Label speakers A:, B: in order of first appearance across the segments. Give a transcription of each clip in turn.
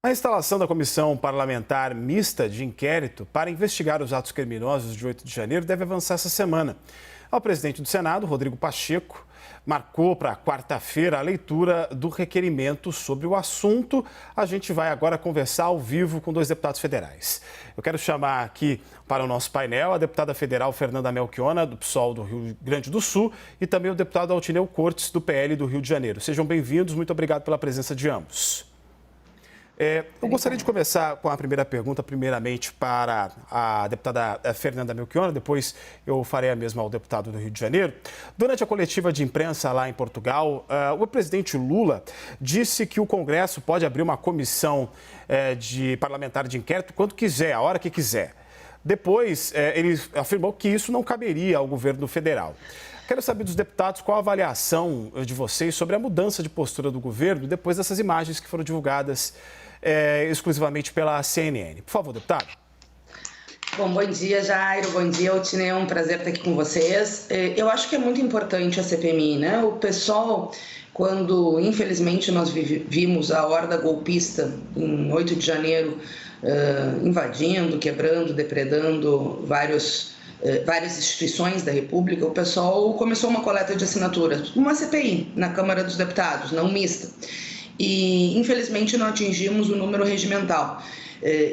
A: A instalação da Comissão Parlamentar Mista de Inquérito para investigar os atos criminosos de 8 de janeiro deve avançar essa semana. O presidente do Senado, Rodrigo Pacheco, marcou para quarta-feira a leitura do requerimento sobre o assunto. A gente vai agora conversar ao vivo com dois deputados federais. Eu quero chamar aqui para o nosso painel a deputada federal Fernanda Melchiona, do PSOL do Rio Grande do Sul, e também o deputado Altineu Cortes, do PL do Rio de Janeiro. Sejam bem-vindos, muito obrigado pela presença de ambos. Eu gostaria de começar com a primeira pergunta, primeiramente para a deputada Fernanda Melchiona, depois eu farei a mesma ao deputado do Rio de Janeiro. Durante a coletiva de imprensa lá em Portugal, o presidente Lula disse que o Congresso pode abrir uma comissão parlamentar de inquérito quando quiser, a hora que quiser. Depois, ele afirmou que isso não caberia ao governo federal. Quero saber dos deputados qual a avaliação de vocês sobre a mudança de postura do governo depois dessas imagens que foram divulgadas exclusivamente pela CNN. Por favor, deputado.
B: Bom dia, Jairo. Bom dia, Altineu. É um prazer estar aqui com vocês. Eu acho que é muito importante a CPMI, né? O pessoal, quando infelizmente nós vimos a horda golpista em 8 de janeiro invadindo, quebrando, depredando várias instituições da República, o pessoal começou uma coleta de assinaturas, uma CPI na Câmara dos Deputados, não mista. E, infelizmente, não atingimos o número regimental.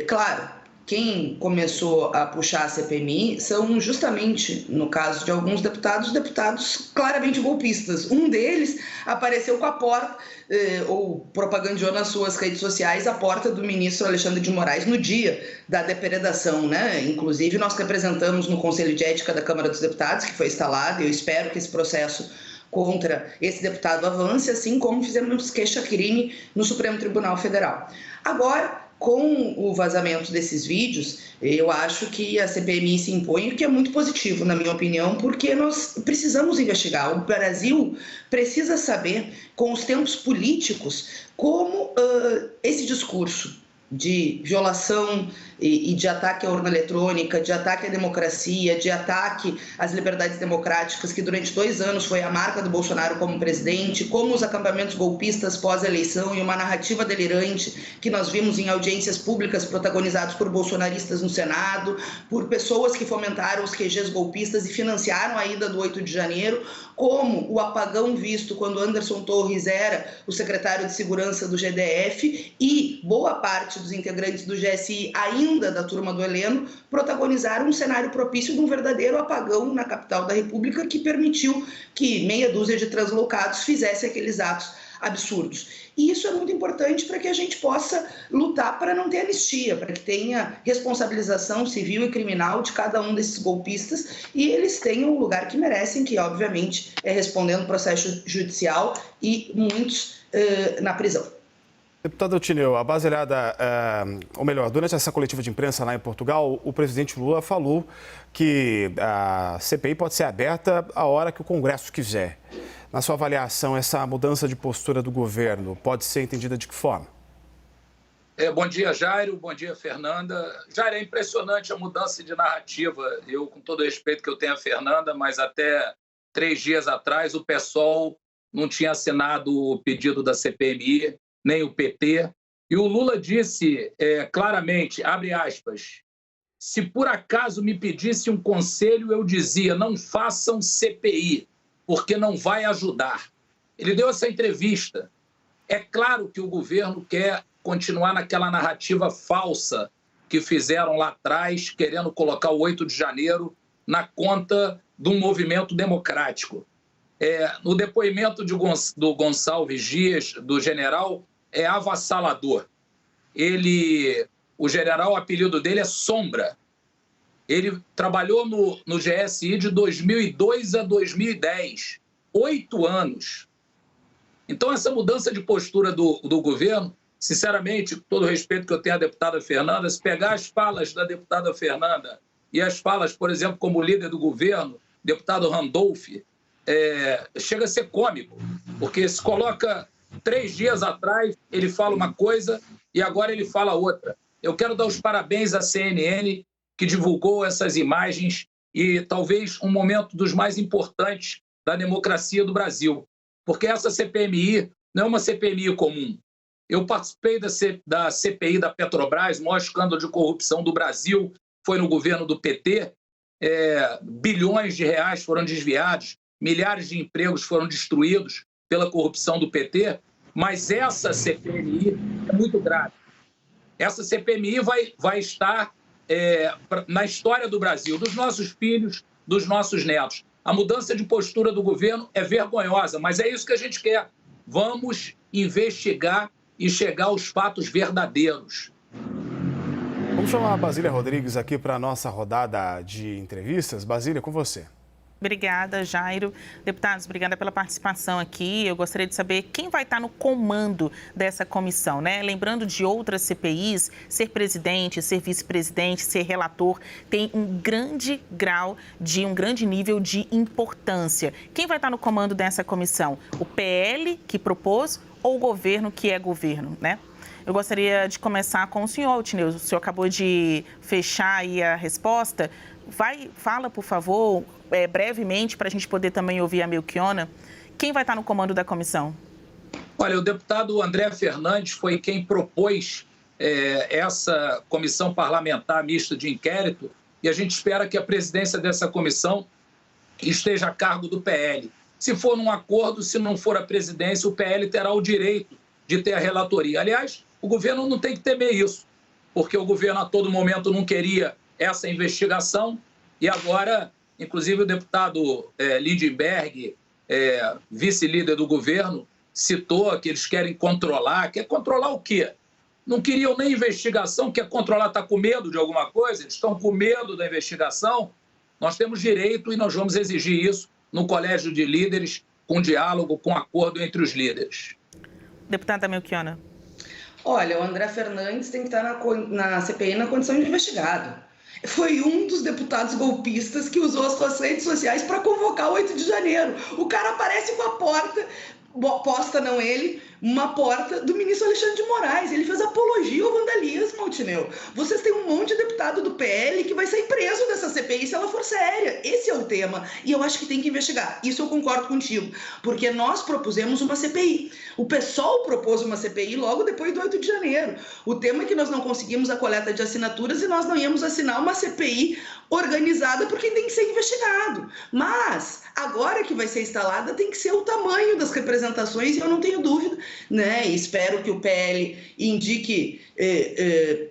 B: Claro, quem começou a puxar a CPMI são justamente, no caso de alguns deputados claramente golpistas. Um deles apareceu com a porta, ou propagandeou nas suas redes sociais, a porta do ministro Alexandre de Moraes no dia da depredação, né? Inclusive, nós representamos no Conselho de Ética da Câmara dos Deputados, que foi instalado, e eu espero que esse processo contra esse deputado avance, assim como fizemos queixa-crime no Supremo Tribunal Federal. Agora, com o vazamento desses vídeos, eu acho que a CPMI se impõe, o que é muito positivo, na minha opinião, porque nós precisamos investigar. O Brasil precisa saber, com os tempos políticos, como esse discurso de violação e de ataque à urna eletrônica, de ataque à democracia, de ataque às liberdades democráticas, que durante 2 anos foi a marca do Bolsonaro como presidente, como os acampamentos golpistas pós-eleição e uma narrativa delirante que nós vimos em audiências públicas protagonizadas por bolsonaristas no Senado, por pessoas que fomentaram os QGs golpistas e financiaram a ida do 8 de janeiro, como o apagão visto quando Anderson Torres era o secretário de Segurança do GDF e boa parte dos integrantes do GSI, ainda da turma do Heleno, protagonizaram um cenário propício de um verdadeiro apagão na capital da República que permitiu que meia dúzia de translocados fizessem aqueles atos absurdos. E isso é muito importante para que a gente possa lutar para não ter anistia, para que tenha responsabilização civil e criminal de cada um desses golpistas e eles tenham o lugar que merecem, que obviamente é respondendo processo judicial e muitos na prisão.
A: Deputado Altineu, a baseada, ou melhor, durante essa coletiva de imprensa lá em Portugal, o presidente Lula falou que a CPI pode ser aberta a hora que o Congresso quiser. Na sua avaliação, essa mudança de postura do governo pode ser entendida de que forma?
C: Bom dia, Jairo. Bom dia, Fernanda. Jairo, é impressionante a mudança de narrativa. Eu, com todo o respeito que eu tenho a Fernanda, mas até 3 dias atrás o PSOL não tinha assinado o pedido da CPMI, nem o PT. E o Lula disse claramente, abre aspas, se por acaso me pedisse um conselho, eu dizia, não façam CPI, porque não vai ajudar. Ele deu essa entrevista. É claro que o governo quer continuar naquela narrativa falsa que fizeram lá atrás, querendo colocar o 8 de janeiro na conta de um movimento democrático. No depoimento do Gonçalves Dias, do general, é avassalador. O general, o apelido dele é Sombra. Ele trabalhou no GSI de 2002 a 2010, 8 anos. Então, essa mudança de postura do governo, sinceramente, com todo o respeito que eu tenho à deputada Fernanda, se pegar as falas da deputada Fernanda e as falas, por exemplo, como líder do governo, deputado Randolph, chega a ser cômico, porque se coloca 3 dias atrás, ele fala uma coisa e agora ele fala outra. Eu quero dar os parabéns à CNN, que divulgou essas imagens e talvez um momento dos mais importantes da democracia do Brasil. Porque essa CPMI não é uma CPMI comum. Eu participei da CPI da Petrobras, o maior escândalo de corrupção do Brasil foi no governo do PT. Bilhões de reais foram desviados, milhares de empregos foram destruídos pela corrupção do PT, mas essa CPMI é muito grave. Essa CPMI vai estar na história do Brasil, dos nossos filhos, dos nossos netos. A mudança de postura do governo é vergonhosa, mas é isso que a gente quer. Vamos investigar e chegar aos fatos verdadeiros.
A: Vamos chamar a Basília Rodrigues aqui para a nossa rodada de entrevistas. Basília, com você.
D: Obrigada, Jairo. Deputados, obrigada pela participação aqui. Eu gostaria de saber quem vai estar no comando dessa comissão, né? Lembrando de outras CPIs, ser presidente, ser vice-presidente, ser relator, tem um grande grau um grande nível de importância. Quem vai estar no comando dessa comissão? O PL que propôs ou o governo que é governo, né? Eu gostaria de começar com o senhor, Altineu. O senhor acabou de fechar aí a resposta. Fala, por favor, brevemente, para a gente poder também ouvir a Melchiona. Quem vai estar no comando da comissão?
C: Olha, o deputado André Fernandes foi quem propôs essa comissão parlamentar mista de inquérito e a gente espera que a presidência dessa comissão esteja a cargo do PL. Se for num acordo, se não for a presidência, o PL terá o direito de ter a relatoria. Aliás, o governo não tem que temer isso, porque o governo a todo momento não queria essa investigação e agora, inclusive o deputado Lindenberg, vice-líder do governo, citou que eles querem controlar. Quer controlar o quê? Não queriam nem investigação, quer controlar, está com medo de alguma coisa? Eles estão com medo da investigação? Nós temos direito e nós vamos exigir isso no Colégio de Líderes, com diálogo, com acordo entre os líderes.
D: Deputada Melchiona.
B: Olha, o André Fernandes tem que estar na CPI na condição de investigado. Foi um dos deputados golpistas que usou as suas redes sociais para convocar o 8 de janeiro. O cara aparece com a porta, posta não ele, uma porta do ministro Alexandre de Moraes. Ele fez apologia ao vandalismo, Altineu. Vocês têm um monte de deputado do PL que vai sair preso dessa CPI se ela for séria. Esse é o tema. E eu acho que tem que investigar. Isso eu concordo contigo. Porque nós propusemos uma CPI. O PSOL propôs uma CPI logo depois do 8 de janeiro. O tema é que nós não conseguimos a coleta de assinaturas e nós não íamos assinar uma CPI organizada porque tem que ser investigado. Mas agora que vai ser instalada tem que ser o tamanho das representações e eu não tenho dúvida, né? Espero que o PL indique,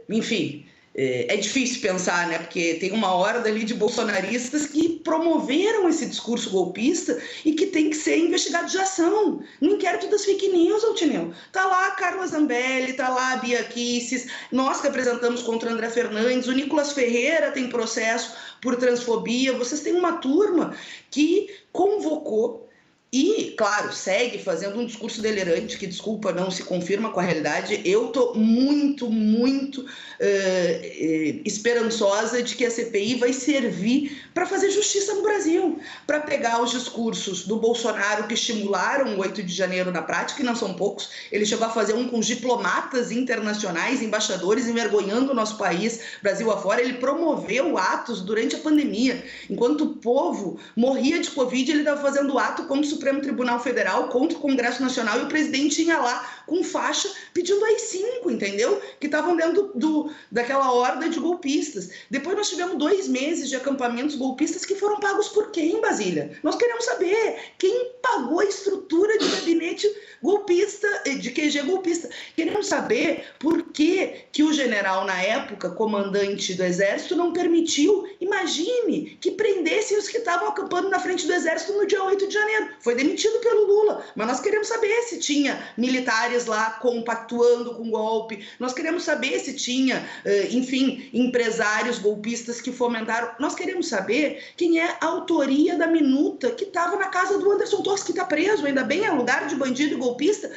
B: enfim, é difícil pensar, né? Porque tem uma horda ali de bolsonaristas que promoveram esse discurso golpista e que tem que ser investigado de ação. No inquérito das fake news, Altineu. Tá lá a Carla Zambelli, tá lá a Bia Kicis, nós que apresentamos contra o André Fernandes, o Nicolas Ferreira tem processo por transfobia. Vocês têm uma turma que convocou e, claro, segue fazendo um discurso delirante que, desculpa, não se confirma com a realidade. Eu estou muito esperançosa de que a CPI vai servir para fazer justiça no Brasil, para pegar os discursos do Bolsonaro que estimularam o 8 de janeiro na prática, e não são poucos. Ele chegou a fazer um com os diplomatas internacionais, embaixadores, envergonhando o nosso país, Brasil afora. Ele promoveu atos durante a pandemia. Enquanto o povo morria de Covid, ele estava fazendo ato contra o Supremo Tribunal Federal, contra o Congresso Nacional, e o presidente ia lá com faixa pedindo AI-5, entendeu? Que estavam dentro daquela horda de golpistas. Depois nós tivemos 2 meses de acampamentos golpistas que foram pagos por quem, Basília? Nós queremos saber quem pagou a estrutura de gabinete golpista, de QG golpista. Queremos saber por que o general, na época, comandante do Exército, não permitiu, imagine, que prendessem os que estavam acampando na frente do Exército no dia 8 de janeiro. Foi demitido pelo Lula, mas nós queremos saber se tinha militares lá compactuando com o golpe, nós queremos saber se tinha, enfim, empresários golpistas que fomentaram. Nós queremos saber quem é a autoria da minuta que estava na casa do Anderson Torres, que está preso, ainda bem, é lugar de bandido e golpista,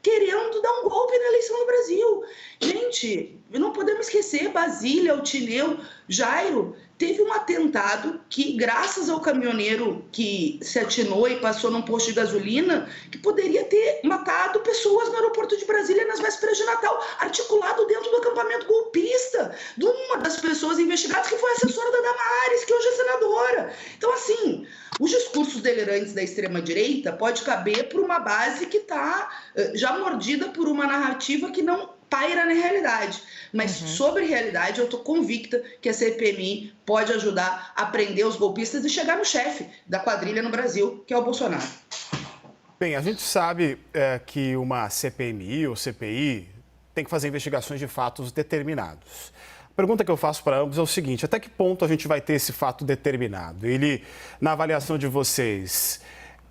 B: querendo dar um golpe na eleição no Brasil. Gente, não podemos esquecer, Basília, Altineu, Jairo, teve um atentado que, graças ao caminhoneiro que se atinou e passou num posto de gasolina, que poderia ter matado pessoas no aeroporto de Brasília nas vésperas de Natal, articulado dentro do acampamento golpista de uma das pessoas investigadas, que foi assessora da Damares, que hoje é senadora. Então, assim, Os discursos delirantes da extrema-direita pode caber por uma base que está já mordida por uma narrativa que não paira na realidade. Mas sobre realidade, eu estou convicta que a CPMI pode ajudar a prender os golpistas e chegar no chefe da quadrilha no Brasil, que é o Bolsonaro.
A: Bem, a gente sabe que uma CPMI ou CPI tem que fazer investigações de fatos determinados. A pergunta que eu faço para ambos é o seguinte: até que ponto a gente vai ter esse fato determinado? Ele, na avaliação de vocês,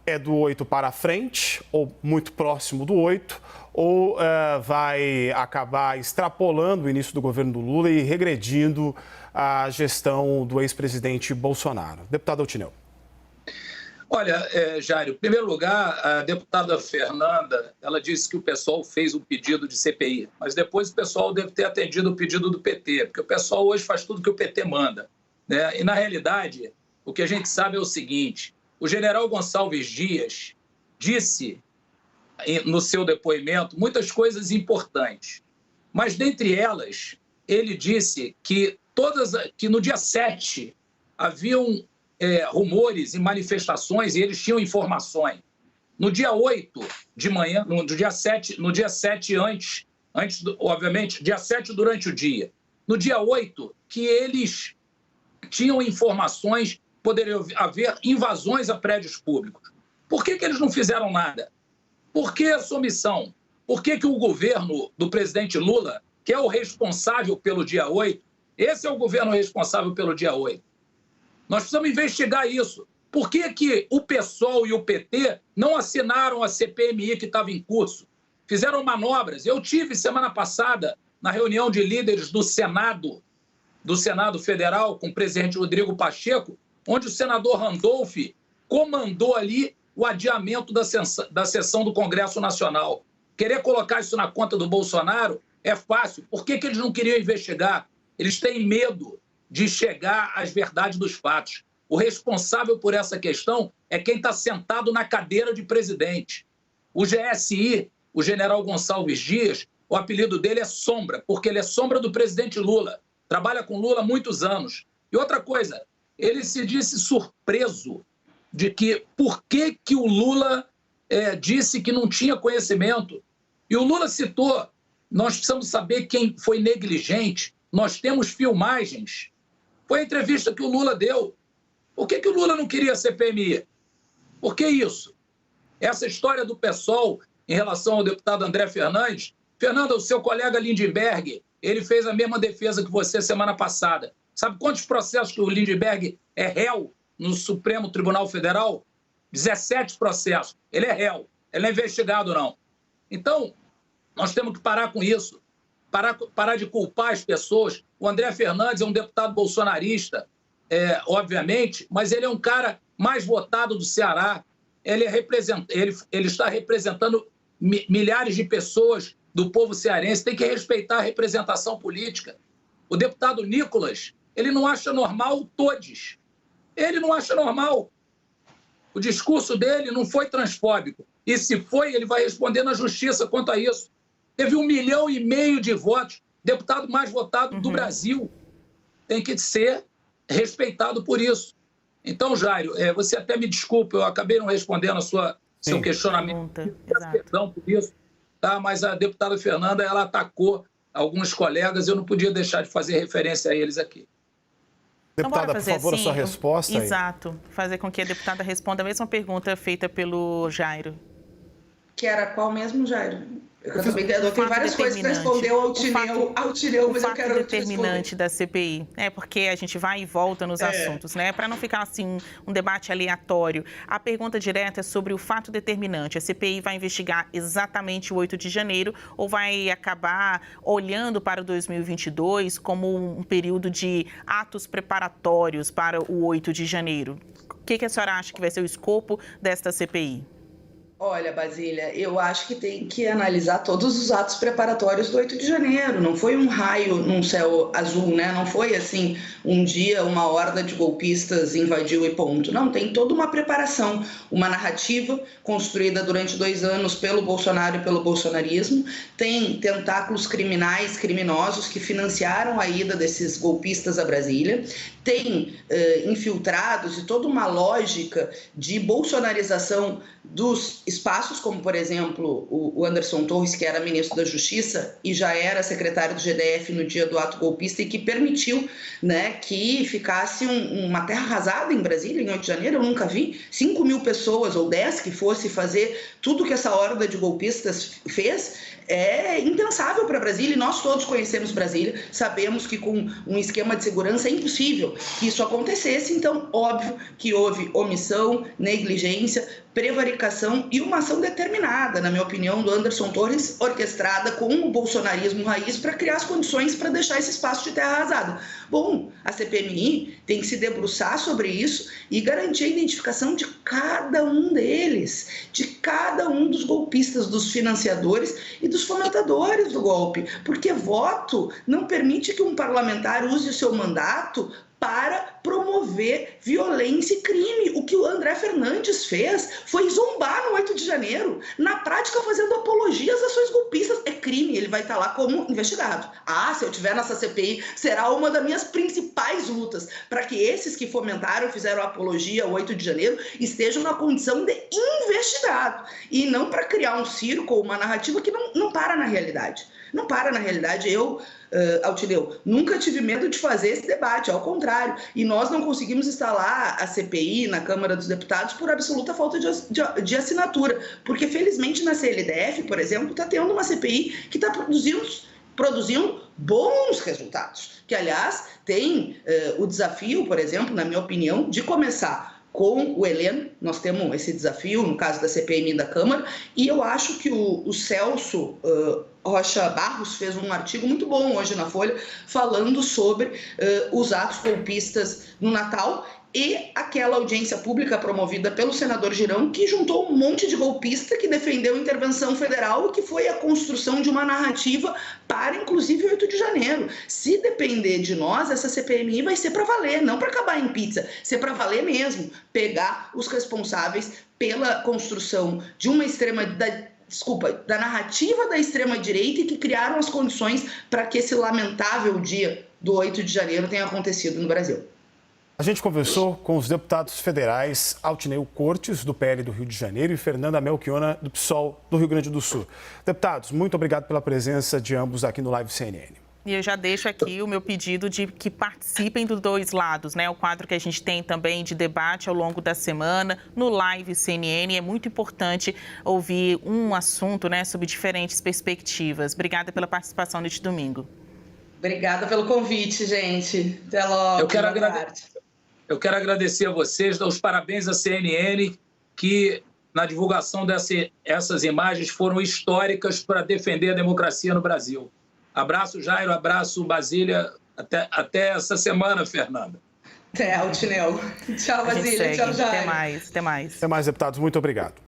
A: é do 8 para frente, ou muito próximo do 8, ou vai acabar extrapolando o início do governo do Lula e regredindo a gestão do ex-presidente Bolsonaro? Deputado Altineu.
C: Olha, Jairo, em primeiro lugar, a deputada Fernanda, ela disse que o pessoal fez um pedido de CPI, mas depois o pessoal deve ter atendido o pedido do PT, porque o pessoal hoje faz tudo que o PT manda, né? E, na realidade, o que a gente sabe é o seguinte: o general Gonçalves Dias disse, no seu depoimento, muitas coisas importantes, mas, dentre elas, ele disse que no dia 7 haviam rumores e manifestações, e eles tinham informações. No dia 8 de manhã, no dia 7 obviamente, dia 7 durante o dia. No dia 8, que eles tinham informações, poderiam haver invasões a prédios públicos. Por que eles não fizeram nada? Por que a submissão? Por que o governo do presidente Lula, que é o responsável pelo dia 8, esse é o governo responsável pelo dia 8? Nós precisamos investigar isso. Por que o PSOL e o PT não assinaram a CPMI que estava em curso? Fizeram manobras. Eu tive semana passada, na reunião de líderes do Senado Federal, com o presidente Rodrigo Pacheco, onde o senador Randolph comandou ali o adiamento da sessão do Congresso Nacional. Querer colocar isso na conta do Bolsonaro é fácil. Por que eles não queriam investigar? Eles têm medo de chegar às verdades dos fatos. O responsável por essa questão é quem está sentado na cadeira de presidente. O GSI, o general Gonçalves Dias, o apelido dele é Sombra, porque ele é sombra do presidente Lula. Trabalha com Lula há muitos anos. E outra coisa, ele se disse surpreso de que por que o Lula disse que não tinha conhecimento. E o Lula citou, nós precisamos saber quem foi negligente, nós temos filmagens. Foi a entrevista que o Lula deu. Por que o Lula não queria a CPMI? Por que isso? Essa história do PSOL em relação ao deputado André Fernandes. Fernanda, o seu colega Lindbergh, ele fez a mesma defesa que você semana passada. Sabe quantos processos que o Lindbergh é réu no Supremo Tribunal Federal? 17 processos. Ele é réu. Ele não é investigado, não. Então, nós temos que parar com isso. Parar de culpar as pessoas. O André Fernandes é um deputado bolsonarista, obviamente, mas ele é um cara mais votado do Ceará. Ele está representando milhares de pessoas do povo cearense. Tem que respeitar a representação política. O deputado Nicolas, ele não acha normal todes. Ele não acha normal. O discurso dele não foi transfóbico. E se foi, ele vai responder na justiça quanto a isso. Teve 1,5 milhão de votos, deputado mais votado do Brasil. Tem que ser respeitado por isso. Então, Jairo, você até me desculpa, eu acabei não respondendo seu questionamento. Perdão por isso, tá? Mas a deputada Fernanda, ela atacou alguns colegas, eu não podia deixar de fazer referência a eles aqui.
A: Deputada, por favor, a sua resposta.
D: Exato. Fazer com que a deputada responda a mesma pergunta feita pelo Jairo.
B: Que era qual mesmo, Jairo? Eu também tenho várias coisas para responder ao Altineu, mas eu quero
D: o fato determinante da CPI, porque a gente vai e volta nos assuntos, né? Para não ficar assim um debate aleatório. A pergunta direta é sobre o fato determinante. A CPI vai investigar exatamente o 8 de janeiro ou vai acabar olhando para o 2022 como um período de atos preparatórios para o 8 de janeiro? O que a senhora acha que vai ser o escopo desta CPI?
B: Olha, Basília, eu acho que tem que analisar todos os atos preparatórios do 8 de janeiro. Não foi um raio num céu azul, né? Não foi assim, um dia uma horda de golpistas invadiu e ponto. Não, tem toda uma preparação, uma narrativa construída durante 2 anos pelo Bolsonaro e pelo bolsonarismo. Tem tentáculos criminais, criminosos que financiaram a ida desses golpistas a Brasília. Tem infiltrados e toda uma lógica de bolsonarização dos espaços, como, por exemplo, o Anderson Torres, que era ministro da Justiça e já era secretário do GDF no dia do ato golpista e que permitiu, né, que ficasse uma terra arrasada em Brasília, em 8 de janeiro. Eu nunca vi 5 mil pessoas ou 10 que fosse fazer tudo que essa horda de golpistas fez. É impensável para Brasília e nós todos conhecemos Brasília, sabemos que com um esquema de segurança é impossível que isso acontecesse. Então, óbvio que houve omissão, negligência, prevaricação e uma ação determinada, na minha opinião, do Anderson Torres, orquestrada com o bolsonarismo raiz para criar as condições para deixar esse espaço de terra arrasada. Bom, a CPMI tem que se debruçar sobre isso e garantir a identificação de cada um deles, de cada um dos golpistas, dos financiadores e dos fomentadores do golpe, porque voto não permite que um parlamentar use o seu mandato para promover violência e crime. O que o André Fernandes fez foi zombar no 8 de janeiro, na prática fazendo apologia às ações golpistas. É crime, ele vai estar lá como investigado. Se eu estiver nessa CPI, será uma das minhas principais lutas, para que esses que fomentaram, fizeram apologia ao 8 de janeiro, estejam na condição de investigado, e não para criar um circo ou uma narrativa que não para na realidade. Não para na realidade. Eu, Altineu, nunca tive medo de fazer esse debate, ao contrário. E nós não conseguimos instalar a CPI na Câmara dos Deputados por absoluta falta de assinatura. Porque, felizmente, na CLDF, por exemplo, está tendo uma CPI que está produzindo bons resultados. Que, aliás, tem o desafio, por exemplo, na minha opinião, de começar com o Heleno. Nós temos esse desafio, no caso da CPMI da Câmara, e eu acho que o Celso Rocha Barros fez um artigo muito bom hoje na Folha, falando sobre os atos golpistas no Natal e aquela audiência pública promovida pelo senador Girão, que juntou um monte de golpista que defendeu intervenção federal e que foi a construção de uma narrativa para, inclusive, 8 de janeiro. Se depender de nós, essa CPMI vai ser para valer, não para acabar em pizza, ser para valer mesmo, pegar os responsáveis pela construção de uma da narrativa da extrema-direita e que criaram as condições para que esse lamentável dia do 8 de janeiro tenha acontecido no Brasil.
A: A gente conversou com os deputados federais Altineu Cortes, do PL do Rio de Janeiro, e Fernanda Melchiona, do PSOL do Rio Grande do Sul. Deputados, muito obrigado pela presença de ambos aqui no Live CNN.
D: E eu já deixo aqui o meu pedido de que participem dos dois lados, né? O quadro que a gente tem também de debate ao longo da semana no Live CNN. É muito importante ouvir um assunto, né, sob diferentes perspectivas. Obrigada pela participação neste domingo.
B: Obrigada pelo convite, gente. Até logo.
C: Eu quero agradecer a vocês, dar os parabéns à CNN, que na divulgação dessas imagens foram históricas para defender a democracia no Brasil. Abraço, Jairo, abraço, Basília. Até essa semana, Fernanda.
B: Até, Altineu. Tchau, Basília. Tchau, Jairo.
D: Até mais.
A: Até mais, deputados. Muito obrigado.